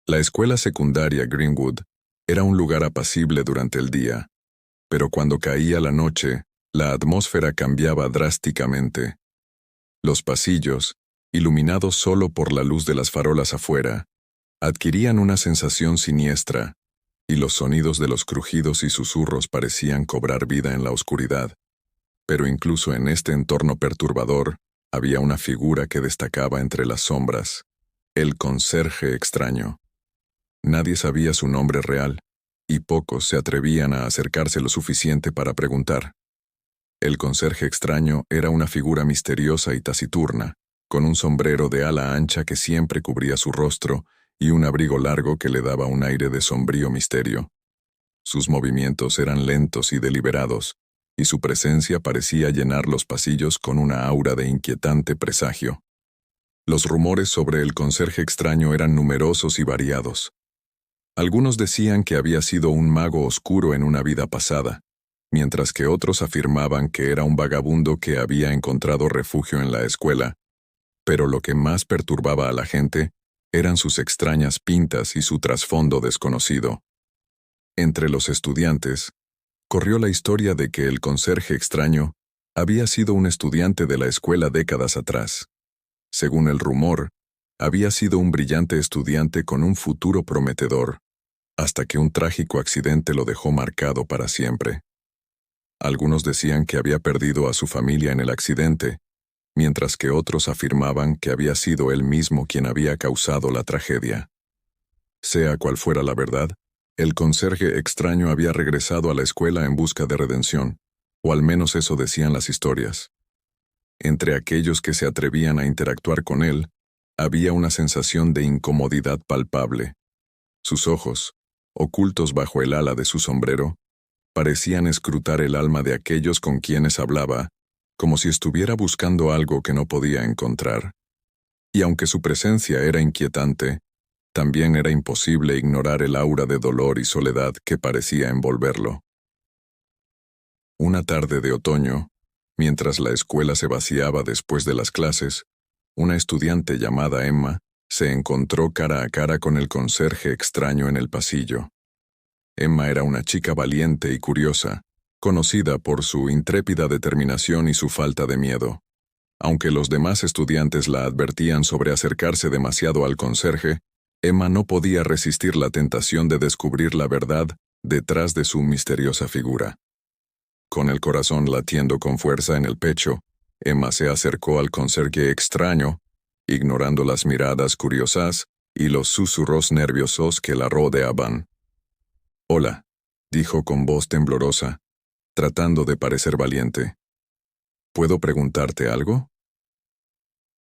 La escuela secundaria Greenwood era un lugar apacible durante el día, pero cuando caía la noche, la atmósfera cambiaba drásticamente. Los pasillos, iluminados solo por la luz de las farolas afuera, adquirían una sensación siniestra, y los sonidos de los crujidos y susurros parecían cobrar vida en la oscuridad. Pero incluso en este entorno perturbador, había una figura que destacaba entre las sombras: el conserje extraño. Nadie sabía su nombre real, y pocos se atrevían a acercarse lo suficiente para preguntar. El conserje extraño era una figura misteriosa y taciturna, con un sombrero de ala ancha que siempre cubría su rostro y un abrigo largo que le daba un aire de sombrío misterio. Sus movimientos eran lentos y deliberados, y su presencia parecía llenar los pasillos con una aura de inquietante presagio. Los rumores sobre el conserje extraño eran numerosos y variados. Algunos decían que había sido un mago oscuro en una vida pasada, mientras que otros afirmaban que era un vagabundo que había encontrado refugio en la escuela. Pero lo que más perturbaba a la gente eran sus extrañas pintas y su trasfondo desconocido. Entre los estudiantes, corrió la historia de que el conserje extraño había sido un estudiante de la escuela décadas atrás. Según el rumor, había sido un brillante estudiante con un futuro prometedor, hasta que un trágico accidente lo dejó marcado para siempre. Algunos decían que había perdido a su familia en el accidente, mientras que otros afirmaban que había sido él mismo quien había causado la tragedia. Sea cual fuera la verdad, el conserje extraño había regresado a la escuela en busca de redención, o al menos eso decían las historias. Entre aquellos que se atrevían a interactuar con él, había una sensación de incomodidad palpable. Sus ojos, ocultos bajo el ala de su sombrero, parecían escrutar el alma de aquellos con quienes hablaba, como si estuviera buscando algo que no podía encontrar. Y aunque su presencia era inquietante, también era imposible ignorar el aura de dolor y soledad que parecía envolverlo. Una tarde de otoño, mientras la escuela se vaciaba después de las clases, una estudiante llamada Emma se encontró cara a cara con el conserje extraño en el pasillo. Emma era una chica valiente y curiosa, conocida por su intrépida determinación y su falta de miedo. Aunque los demás estudiantes la advertían sobre acercarse demasiado al conserje, Emma no podía resistir la tentación de descubrir la verdad detrás de su misteriosa figura. Con el corazón latiendo con fuerza en el pecho, Emma se acercó al conserje extraño, ignorando las miradas curiosas y los susurros nerviosos que la rodeaban. «Hola», dijo con voz temblorosa, tratando de parecer valiente. «¿Puedo preguntarte algo?»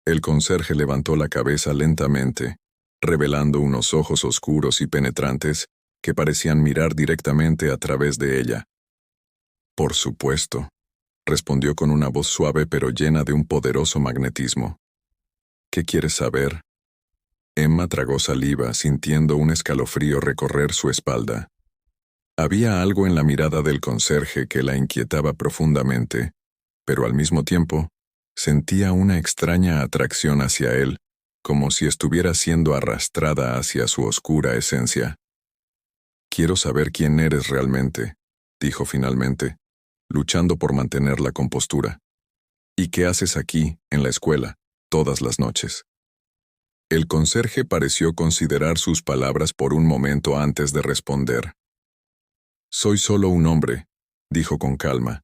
El conserje levantó la cabeza lentamente, revelando unos ojos oscuros y penetrantes que parecían mirar directamente a través de ella. «Por supuesto», respondió con una voz suave pero llena de un poderoso magnetismo. «¿Qué quieres saber?» Emma tragó saliva, sintiendo un escalofrío recorrer su espalda. Había algo en la mirada del conserje que la inquietaba profundamente, pero al mismo tiempo, sentía una extraña atracción hacia él, como si estuviera siendo arrastrada hacia su oscura esencia. «Quiero saber quién eres realmente», dijo finalmente, luchando por mantener la compostura. «¿Y qué haces aquí, en la escuela, todas las noches?» El conserje pareció considerar sus palabras por un momento antes de responder. «Soy solo un hombre», dijo con calma.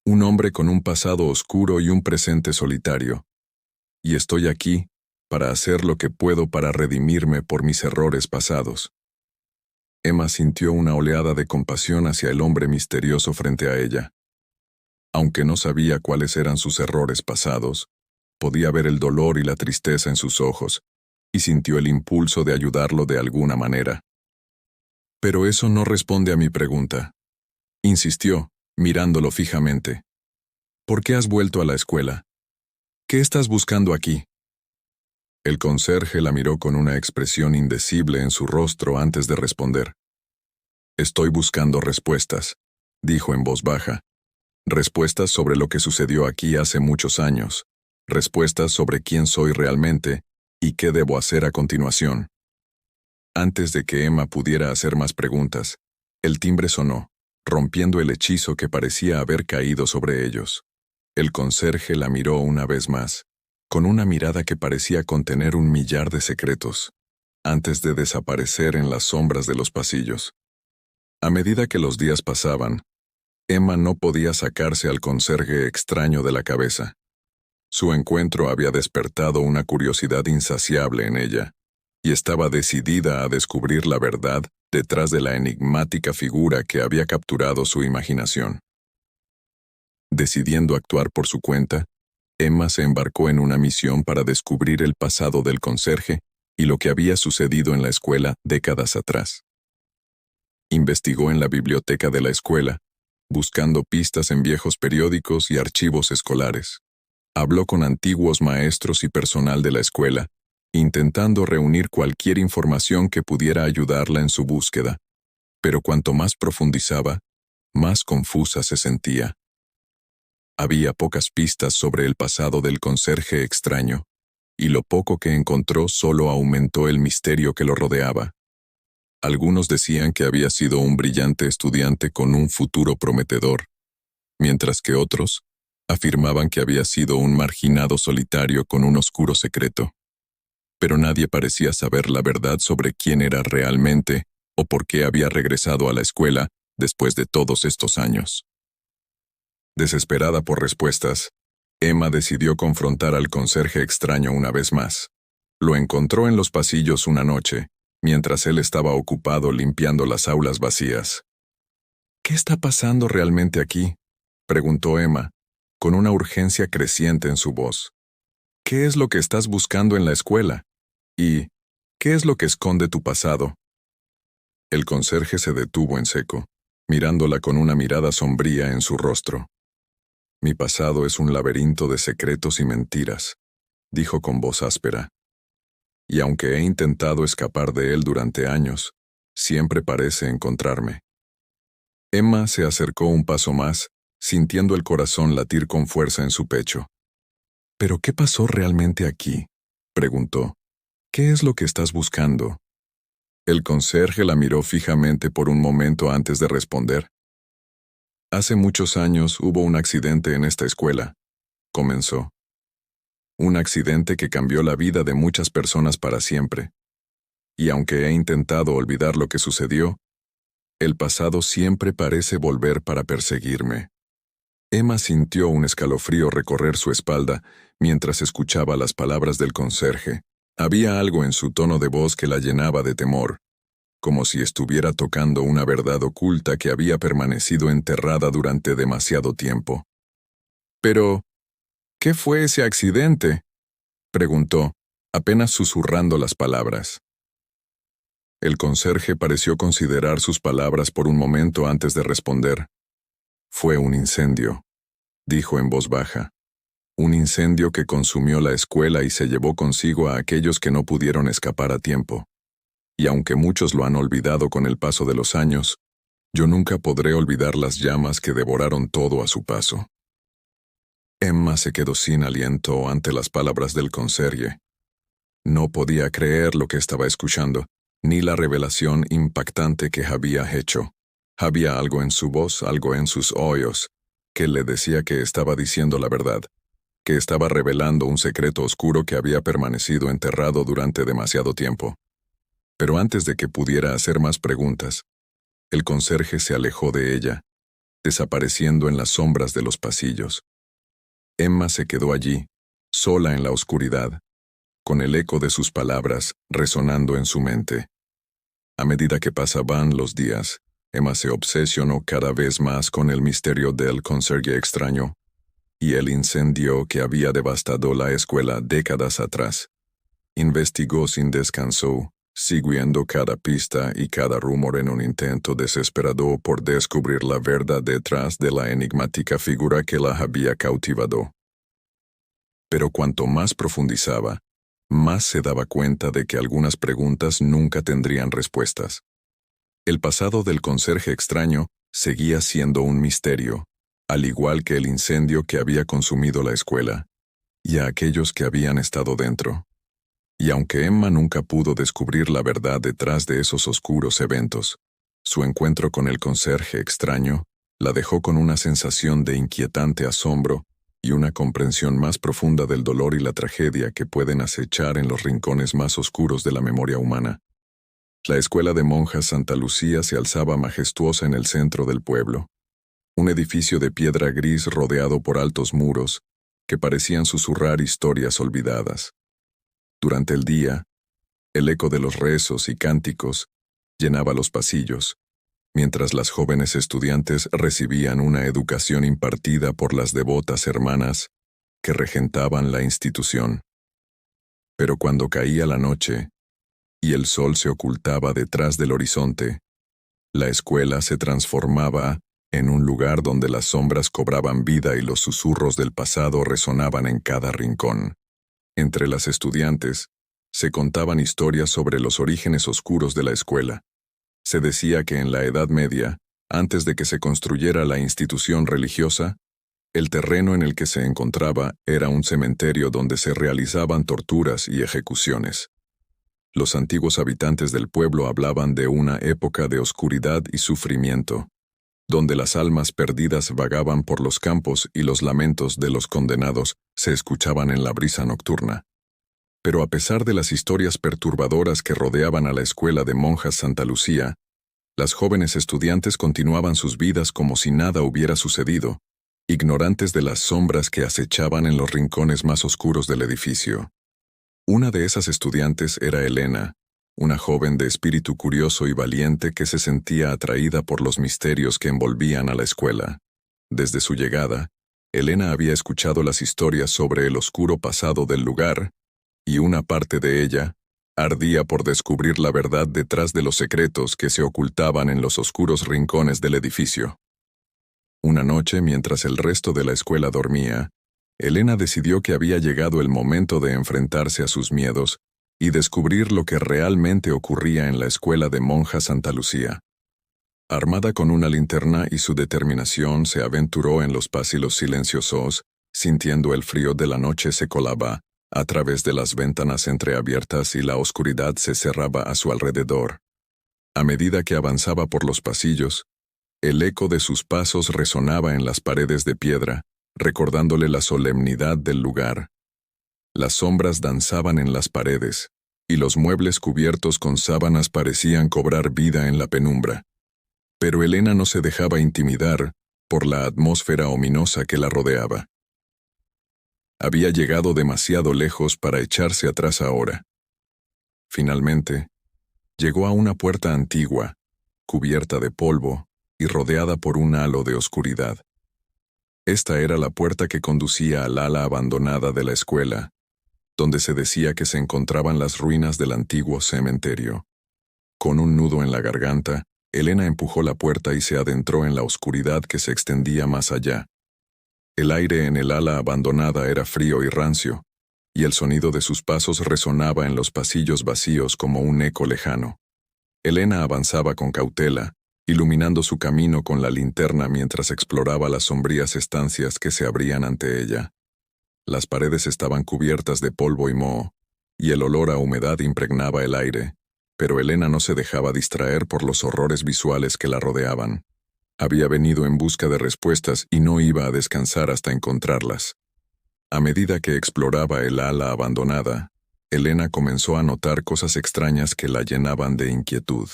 «Un hombre con un pasado oscuro y un presente solitario. Y estoy aquí para hacer lo que puedo para redimirme por mis errores pasados». Emma sintió una oleada de compasión hacia el hombre misterioso frente a ella. Aunque no sabía cuáles eran sus errores pasados, podía ver el dolor y la tristeza en sus ojos, y sintió el impulso de ayudarlo de alguna manera. «Pero eso no responde a mi pregunta», insistió, mirándolo fijamente. «¿Por qué has vuelto a la escuela? ¿Qué estás buscando aquí?» El conserje la miró con una expresión indecible en su rostro antes de responder. «Estoy buscando respuestas», dijo en voz baja. «Respuestas sobre lo que sucedió aquí hace muchos años. Respuestas sobre quién soy realmente y qué debo hacer a continuación». Antes de que Emma pudiera hacer más preguntas, el timbre sonó, rompiendo el hechizo que parecía haber caído sobre ellos. El conserje la miró una vez más, con una mirada que parecía contener un millar de secretos, antes de desaparecer en las sombras de los pasillos. A medida que los días pasaban, Emma no podía sacarse al conserje extraño de la cabeza. Su encuentro había despertado una curiosidad insaciable en ella, y estaba decidida a descubrir la verdad detrás de la enigmática figura que había capturado su imaginación. Decidiendo actuar por su cuenta, Emma se embarcó en una misión para descubrir el pasado del conserje y lo que había sucedido en la escuela décadas atrás. Investigó en la biblioteca de la escuela, buscando pistas en viejos periódicos y archivos escolares. Habló con antiguos maestros y personal de la escuela, intentando reunir cualquier información que pudiera ayudarla en su búsqueda, pero cuanto más profundizaba, más confusa se sentía. Había pocas pistas sobre el pasado del conserje extraño, y lo poco que encontró solo aumentó el misterio que lo rodeaba. Algunos decían que había sido un brillante estudiante con un futuro prometedor, mientras que otros afirmaban que había sido un marginado solitario con un oscuro secreto. Pero nadie parecía saber la verdad sobre quién era realmente o por qué había regresado a la escuela después de todos estos años. Desesperada por respuestas, Emma decidió confrontar al conserje extraño una vez más. Lo encontró en los pasillos una noche, mientras él estaba ocupado limpiando las aulas vacías. «¿Qué está pasando realmente aquí?», preguntó Emma, con una urgencia creciente en su voz. «¿Qué es lo que estás buscando en la escuela? ¿Y qué es lo que esconde tu pasado?». El conserje se detuvo en seco, mirándola con una mirada sombría en su rostro. «Mi pasado es un laberinto de secretos y mentiras», dijo con voz áspera. «Y aunque he intentado escapar de él durante años, siempre parece encontrarme». Emma se acercó un paso más, sintiendo el corazón latir con fuerza en su pecho. «¿Pero qué pasó realmente aquí?», preguntó. «¿Qué es lo que estás buscando?». El conserje la miró fijamente por un momento antes de responder. «Hace muchos años hubo un accidente en esta escuela», comenzó. «Un accidente que cambió la vida de muchas personas para siempre. Y aunque he intentado olvidar lo que sucedió, el pasado siempre parece volver para perseguirme». Emma sintió un escalofrío recorrer su espalda mientras escuchaba las palabras del conserje. Había algo en su tono de voz que la llenaba de temor, como si estuviera tocando una verdad oculta que había permanecido enterrada durante demasiado tiempo. «Pero, ¿qué fue ese accidente?», preguntó, apenas susurrando las palabras. El conserje pareció considerar sus palabras por un momento antes de responder. «Fue un incendio», dijo en voz baja. «Un incendio que consumió la escuela y se llevó consigo a aquellos que no pudieron escapar a tiempo. Y aunque muchos lo han olvidado con el paso de los años, yo nunca podré olvidar las llamas que devoraron todo a su paso». Emma se quedó sin aliento ante las palabras del conserje. No podía creer lo que estaba escuchando, ni la revelación impactante que había hecho. Había algo en su voz, algo en sus oídos, que le decía que estaba diciendo la verdad, que estaba revelando un secreto oscuro que había permanecido enterrado durante demasiado tiempo. Pero antes de que pudiera hacer más preguntas, el conserje se alejó de ella, desapareciendo en las sombras de los pasillos. Emma se quedó allí, sola en la oscuridad, con el eco de sus palabras resonando en su mente. A medida que pasaban los días, Emma se obsesionó cada vez más con el misterio del conserje extraño y el incendio que había devastado la escuela décadas atrás. Investigó sin descanso, siguiendo cada pista y cada rumor en un intento desesperado por descubrir la verdad detrás de la enigmática figura que la había cautivado. Pero cuanto más profundizaba, más se daba cuenta de que algunas preguntas nunca tendrían respuestas. El pasado del conserje extraño seguía siendo un misterio, al igual que el incendio que había consumido la escuela, y a aquellos que habían estado dentro. Y aunque Emma nunca pudo descubrir la verdad detrás de esos oscuros eventos, su encuentro con el conserje extraño la dejó con una sensación de inquietante asombro y una comprensión más profunda del dolor y la tragedia que pueden acechar en los rincones más oscuros de la memoria humana. La escuela de monjas Santa Lucía se alzaba majestuosa en el centro del pueblo, un edificio de piedra gris rodeado por altos muros que parecían susurrar historias olvidadas. Durante el día, el eco de los rezos y cánticos llenaba los pasillos, mientras las jóvenes estudiantes recibían una educación impartida por las devotas hermanas que regentaban la institución. Pero cuando caía la noche y el sol se ocultaba detrás del horizonte, la escuela se transformaba en un lugar donde las sombras cobraban vida y los susurros del pasado resonaban en cada rincón. Entre las estudiantes, se contaban historias sobre los orígenes oscuros de la escuela. Se decía que en la Edad Media, antes de que se construyera la institución religiosa, el terreno en el que se encontraba era un cementerio donde se realizaban torturas y ejecuciones. Los antiguos habitantes del pueblo hablaban de una época de oscuridad y sufrimiento, donde las almas perdidas vagaban por los campos y los lamentos de los condenados se escuchaban en la brisa nocturna. Pero a pesar de las historias perturbadoras que rodeaban a la escuela de monjas Santa Lucía, las jóvenes estudiantes continuaban sus vidas como si nada hubiera sucedido, ignorantes de las sombras que acechaban en los rincones más oscuros del edificio. Una de esas estudiantes era Elena, una joven de espíritu curioso y valiente que se sentía atraída por los misterios que envolvían a la escuela. Desde su llegada, Elena había escuchado las historias sobre el oscuro pasado del lugar, y una parte de ella ardía por descubrir la verdad detrás de los secretos que se ocultaban en los oscuros rincones del edificio. Una noche, mientras el resto de la escuela dormía, Elena decidió que había llegado el momento de enfrentarse a sus miedos y descubrir lo que realmente ocurría en la escuela de monjas Santa Lucía. Armada con una linterna y su determinación, se aventuró en los pasillos silenciosos, sintiendo el frío de la noche se colaba a través de las ventanas entreabiertas y la oscuridad se cerraba a su alrededor. A medida que avanzaba por los pasillos, el eco de sus pasos resonaba en las paredes de piedra, recordándole la solemnidad del lugar. Las sombras danzaban en las paredes, y los muebles cubiertos con sábanas parecían cobrar vida en la penumbra. Pero Elena no se dejaba intimidar por la atmósfera ominosa que la rodeaba. Había llegado demasiado lejos para echarse atrás ahora. Finalmente, llegó a una puerta antigua, cubierta de polvo y rodeada por un halo de oscuridad. Esta era la puerta que conducía al ala abandonada de la escuela, donde se decía que se encontraban las ruinas del antiguo cementerio. Con un nudo en la garganta, Elena empujó la puerta y se adentró en la oscuridad que se extendía más allá. El aire en el ala abandonada era frío y rancio, y el sonido de sus pasos resonaba en los pasillos vacíos como un eco lejano. Elena avanzaba con cautela, iluminando su camino con la linterna mientras exploraba las sombrías estancias que se abrían ante ella. Las paredes estaban cubiertas de polvo y moho, y el olor a humedad impregnaba el aire, pero Elena no se dejaba distraer por los horrores visuales que la rodeaban. Había venido en busca de respuestas y no iba a descansar hasta encontrarlas. A medida que exploraba el ala abandonada, Elena comenzó a notar cosas extrañas que la llenaban de inquietud.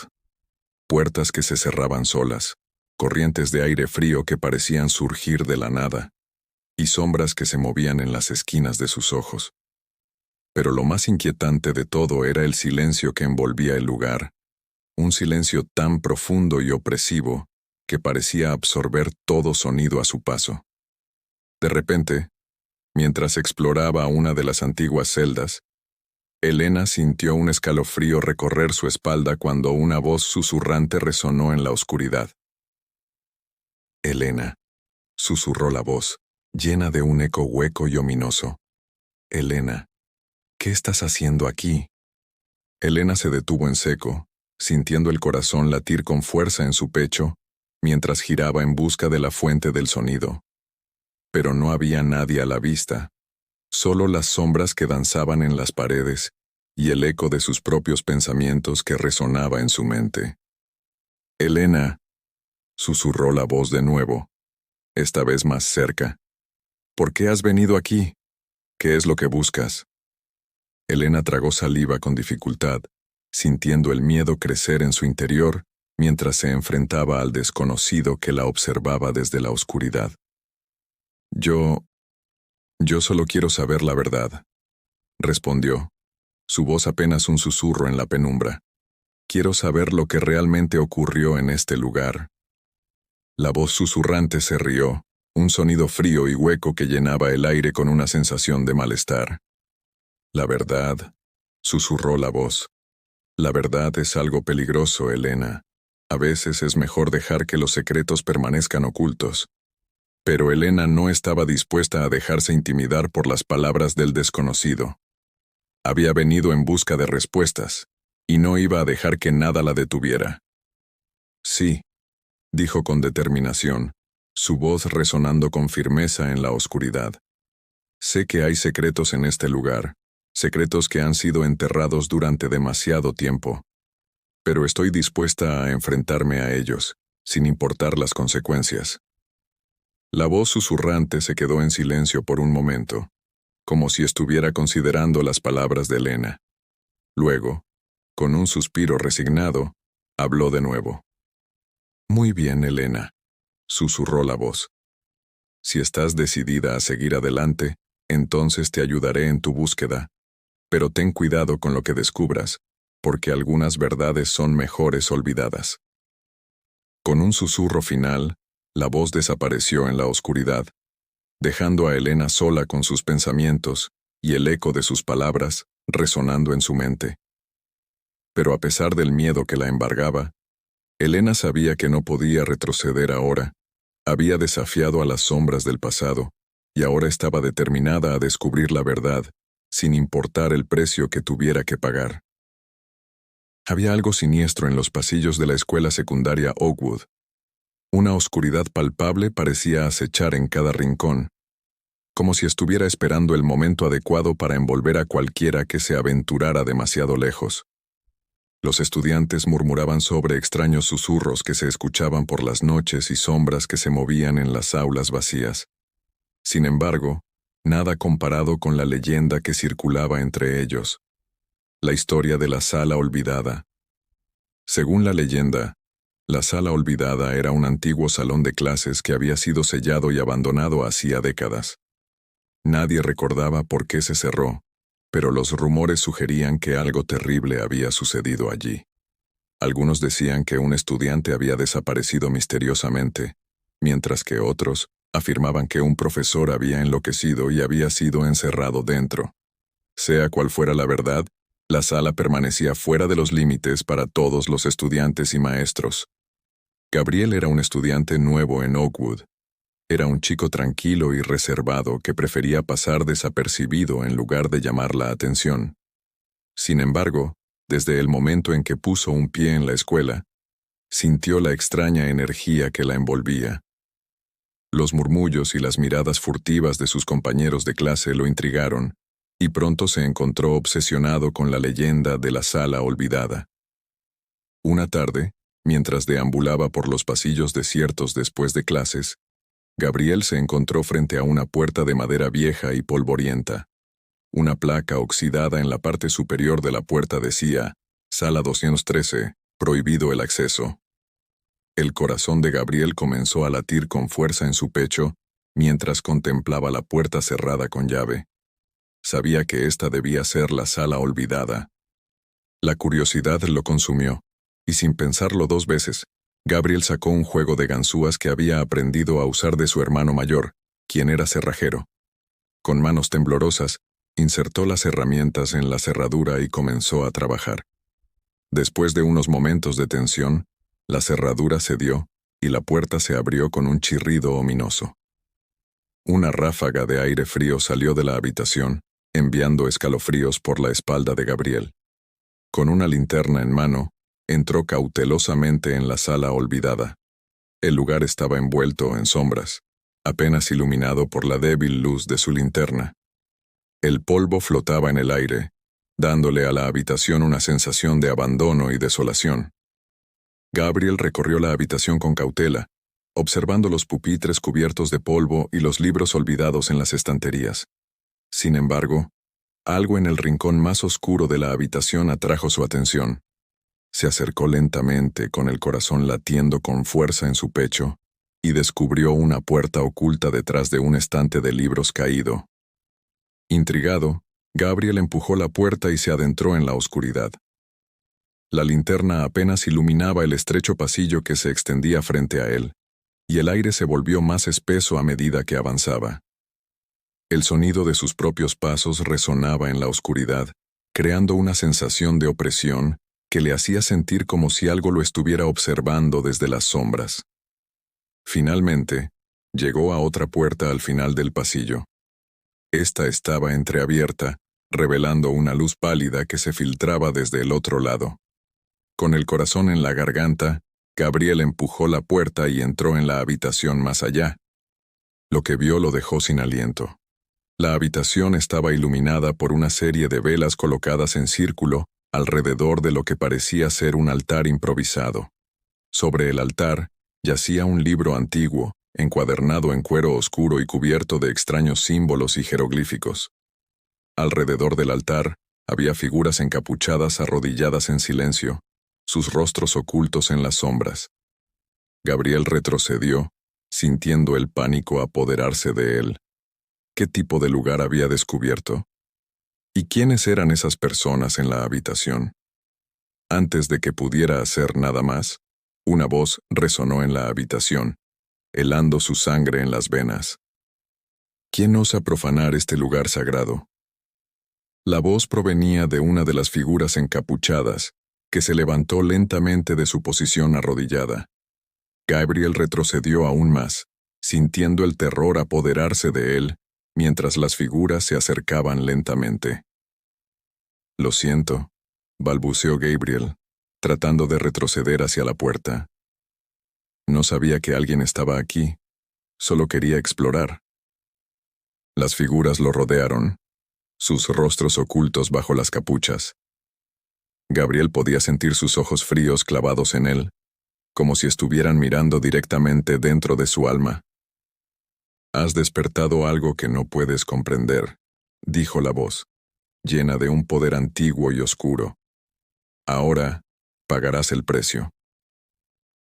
Puertas que se cerraban solas, corrientes de aire frío que parecían surgir de la nada, y sombras que se movían en las esquinas de sus ojos. Pero lo más inquietante de todo era el silencio que envolvía el lugar, un silencio tan profundo y opresivo que parecía absorber todo sonido a su paso. De repente, mientras exploraba una de las antiguas celdas, Elena sintió un escalofrío recorrer su espalda cuando una voz susurrante resonó en la oscuridad. «Elena», susurró la voz, llena de un eco hueco y ominoso. «Elena, ¿qué estás haciendo aquí?» Elena se detuvo en seco, sintiendo el corazón latir con fuerza en su pecho, mientras giraba en busca de la fuente del sonido. Pero no había nadie a la vista, solo las sombras que danzaban en las paredes y el eco de sus propios pensamientos que resonaba en su mente. «Elena», susurró la voz de nuevo, esta vez más cerca. «¿Por qué has venido aquí? ¿Qué es lo que buscas?» Elena tragó saliva con dificultad, sintiendo el miedo crecer en su interior mientras se enfrentaba al desconocido que la observaba desde la oscuridad. Yo solo quiero saber la verdad», respondió, su voz apenas un susurro en la penumbra. «Quiero saber lo que realmente ocurrió en este lugar». La voz susurrante se rió, un sonido frío y hueco que llenaba el aire con una sensación de malestar. «La verdad», susurró la voz. «La verdad es algo peligroso, Elena. A veces es mejor dejar que los secretos permanezcan ocultos». Pero Elena no estaba dispuesta a dejarse intimidar por las palabras del desconocido. Había venido en busca de respuestas, y no iba a dejar que nada la detuviera. «Sí», dijo con determinación, su voz resonando con firmeza en la oscuridad. «Sé que hay secretos en este lugar, secretos que han sido enterrados durante demasiado tiempo. Pero estoy dispuesta a enfrentarme a ellos, sin importar las consecuencias». La voz susurrante se quedó en silencio por un momento, como si estuviera considerando las palabras de Elena. Luego, con un suspiro resignado, habló de nuevo. «Muy bien, Elena», susurró la voz. «Si estás decidida a seguir adelante, entonces te ayudaré en tu búsqueda. Pero ten cuidado con lo que descubras, porque algunas verdades son mejores olvidadas». Con un susurro final, la voz desapareció en la oscuridad, dejando a Elena sola con sus pensamientos y el eco de sus palabras resonando en su mente. Pero a pesar del miedo que la embargaba, Elena sabía que no podía retroceder ahora. Había desafiado a las sombras del pasado, y ahora estaba determinada a descubrir la verdad, sin importar el precio que tuviera que pagar. Había algo siniestro en los pasillos de la escuela secundaria Oakwood. Una oscuridad palpable parecía acechar en cada rincón, como si estuviera esperando el momento adecuado para envolver a cualquiera que se aventurara demasiado lejos. Los estudiantes murmuraban sobre extraños susurros que se escuchaban por las noches y sombras que se movían en las aulas vacías. Sin embargo, nada comparado con la leyenda que circulaba entre ellos. La historia de la sala olvidada. Según la leyenda, la sala olvidada era un antiguo salón de clases que había sido sellado y abandonado hacía décadas. Nadie recordaba por qué se cerró, pero los rumores sugerían que algo terrible había sucedido allí. Algunos decían que un estudiante había desaparecido misteriosamente, mientras que otros afirmaban que un profesor había enloquecido y había sido encerrado dentro. Sea cual fuera la verdad, la sala permanecía fuera de los límites para todos los estudiantes y maestros. Gabriel era un estudiante nuevo en Oakwood. Era un chico tranquilo y reservado que prefería pasar desapercibido en lugar de llamar la atención. Sin embargo, desde el momento en que puso un pie en la escuela, sintió la extraña energía que la envolvía. Los murmullos y las miradas furtivas de sus compañeros de clase lo intrigaron, y pronto se encontró obsesionado con la leyenda de la sala olvidada. Una tarde, mientras deambulaba por los pasillos desiertos después de clases, Gabriel se encontró frente a una puerta de madera vieja y polvorienta. Una placa oxidada en la parte superior de la puerta decía, «Sala 213, prohibido el acceso». El corazón de Gabriel comenzó a latir con fuerza en su pecho, mientras contemplaba la puerta cerrada con llave. Sabía que esta debía ser la sala olvidada. La curiosidad lo consumió, y sin pensarlo dos veces, Gabriel sacó un juego de ganzúas que había aprendido a usar de su hermano mayor, quien era cerrajero. Con manos temblorosas, insertó las herramientas en la cerradura y comenzó a trabajar. Después de unos momentos de tensión, la cerradura cedió y la puerta se abrió con un chirrido ominoso. Una ráfaga de aire frío salió de la habitación, enviando escalofríos por la espalda de Gabriel. Con una linterna en mano, entró cautelosamente en la sala olvidada. El lugar estaba envuelto en sombras, apenas iluminado por la débil luz de su linterna. El polvo flotaba en el aire, dándole a la habitación una sensación de abandono y desolación. Gabriel recorrió la habitación con cautela, observando los pupitres cubiertos de polvo y los libros olvidados en las estanterías. Sin embargo, algo en el rincón más oscuro de la habitación atrajo su atención. Se acercó lentamente, con el corazón latiendo con fuerza en su pecho, y descubrió una puerta oculta detrás de un estante de libros caído. Intrigado, Gabriel empujó la puerta y se adentró en la oscuridad. La linterna apenas iluminaba el estrecho pasillo que se extendía frente a él, y el aire se volvió más espeso a medida que avanzaba. El sonido de sus propios pasos resonaba en la oscuridad, creando una sensación de opresión que le hacía sentir como si algo lo estuviera observando desde las sombras. Finalmente, llegó a otra puerta al final del pasillo. Esta estaba entreabierta, revelando una luz pálida que se filtraba desde el otro lado. Con el corazón en la garganta, Gabriel empujó la puerta y entró en la habitación más allá. Lo que vio lo dejó sin aliento. La habitación estaba iluminada por una serie de velas colocadas en círculo alrededor de lo que parecía ser un altar improvisado. Sobre el altar yacía un libro antiguo, encuadernado en cuero oscuro y cubierto de extraños símbolos y jeroglíficos. Alrededor del altar había figuras encapuchadas arrodilladas en silencio, sus rostros ocultos en las sombras. Gabriel retrocedió, sintiendo el pánico apoderarse de él. ¿Qué tipo de lugar había descubierto? ¿Y quiénes eran esas personas en la habitación? Antes de que pudiera hacer nada más, una voz resonó en la habitación, helando su sangre en las venas. ¿Quién osa profanar este lugar sagrado? La voz provenía de una de las figuras encapuchadas, que se levantó lentamente de su posición arrodillada. Gabriel retrocedió aún más, sintiendo el terror apoderarse de él, mientras las figuras se acercaban lentamente. «Lo siento», balbuceó Gabriel, tratando de retroceder hacia la puerta. «No sabía que alguien estaba aquí. Solo quería explorar». Las figuras lo rodearon, sus rostros ocultos bajo las capuchas. Gabriel podía sentir sus ojos fríos clavados en él, como si estuvieran mirando directamente dentro de su alma. «Has despertado algo que no puedes comprender», dijo la voz, llena de un poder antiguo y oscuro. «Ahora pagarás el precio».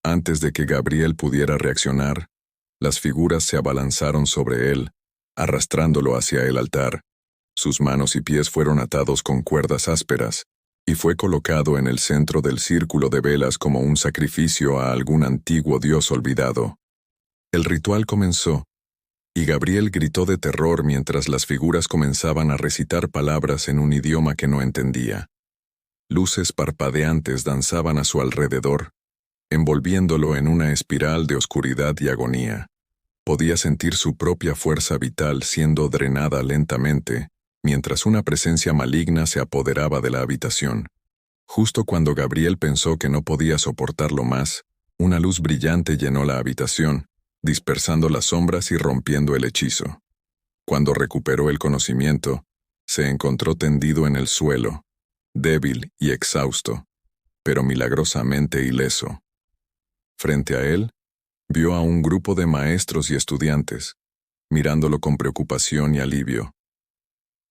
Antes de que Gabriel pudiera reaccionar, las figuras se abalanzaron sobre él, arrastrándolo hacia el altar. Sus manos y pies fueron atados con cuerdas ásperas, y fue colocado en el centro del círculo de velas como un sacrificio a algún antiguo dios olvidado. El ritual comenzó, y Gabriel gritó de terror mientras las figuras comenzaban a recitar palabras en un idioma que no entendía. Luces parpadeantes danzaban a su alrededor, envolviéndolo en una espiral de oscuridad y agonía. Podía sentir su propia fuerza vital siendo drenada lentamente, mientras una presencia maligna se apoderaba de la habitación. Justo cuando Gabriel pensó que no podía soportarlo más, una luz brillante llenó la habitación, dispersando las sombras y rompiendo el hechizo. Cuando recuperó el conocimiento, se encontró tendido en el suelo, débil y exhausto, pero milagrosamente ileso. Frente a él, vio a un grupo de maestros y estudiantes, mirándolo con preocupación y alivio.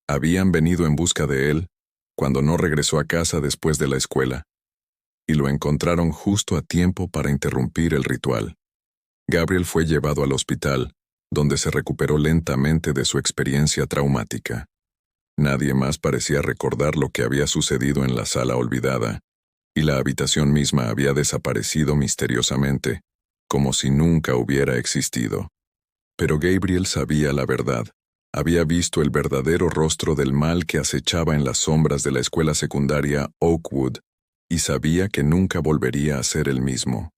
Habían venido en busca de él, cuando no regresó a casa después de la escuela, y lo encontraron justo a tiempo para interrumpir el ritual. Gabriel fue llevado al hospital, donde se recuperó lentamente de su experiencia traumática. Nadie más parecía recordar lo que había sucedido en la sala olvidada, y la habitación misma había desaparecido misteriosamente, como si nunca hubiera existido. Pero Gabriel sabía la verdad. Había visto el verdadero rostro del mal que acechaba en las sombras de la escuela secundaria Oakwood, y sabía que nunca volvería a ser el mismo.